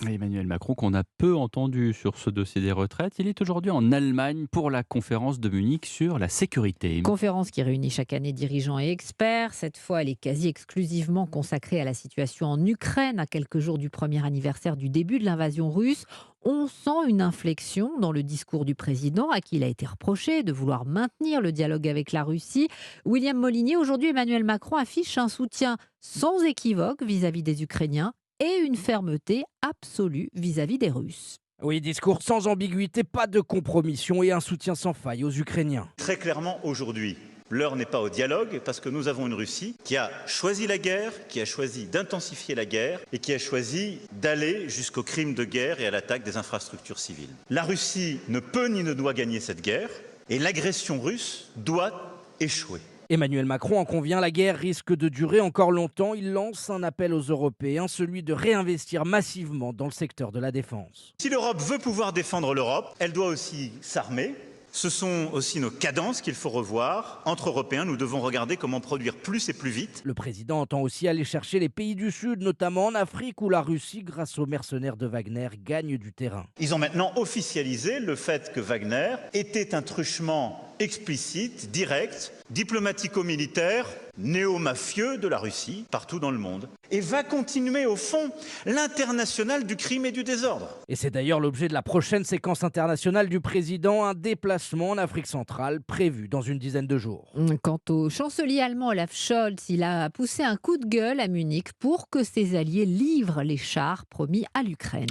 Emmanuel Macron, qu'on a peu entendu sur ce dossier des retraites, il est aujourd'hui en Allemagne pour la conférence de Munich sur la sécurité. Conférence qui réunit chaque année dirigeants et experts. Cette fois, elle est quasi exclusivement consacrée à la situation en Ukraine, à quelques jours du premier anniversaire du début de l'invasion russe. On sent une inflexion dans le discours du président, à qui il a été reproché de vouloir maintenir le dialogue avec la Russie. William Molinier, aujourd'hui, Emmanuel Macron affiche un soutien sans équivoque vis-à-vis des Ukrainiens et une fermeté absolue vis-à-vis des Russes. Oui, discours sans ambiguïté, pas de compromission et un soutien sans faille aux Ukrainiens. Très clairement, aujourd'hui, l'heure n'est pas au dialogue parce que nous avons une Russie qui a choisi la guerre, qui a choisi d'intensifier la guerre et qui a choisi d'aller jusqu'au crime de guerre et à l'attaque des infrastructures civiles. La Russie ne peut ni ne doit gagner cette guerre et l'agression russe doit échouer. Emmanuel Macron en convient, la guerre risque de durer encore longtemps. Il lance un appel aux Européens, celui de réinvestir massivement dans le secteur de la défense. Si l'Europe veut pouvoir défendre l'Europe, elle doit aussi s'armer. Ce sont aussi nos cadences qu'il faut revoir. Entre Européens, nous devons regarder comment produire plus et plus vite. Le président entend aussi aller chercher les pays du Sud, notamment en Afrique, où la Russie, grâce aux mercenaires de Wagner, gagne du terrain. Ils ont maintenant officialisé le fait que Wagner était un truchement explicite, direct, diplomatico-militaire, néo-mafieux de la Russie, partout dans le monde, et va continuer au fond l'international du crime et du désordre. Et c'est d'ailleurs l'objet de la prochaine séquence internationale du président, un déplacement en Afrique centrale prévu dans une dizaine de jours. Quant au chancelier allemand Olaf Scholz, il a poussé un coup de gueule à Munich pour que ses alliés livrent les chars promis à l'Ukraine.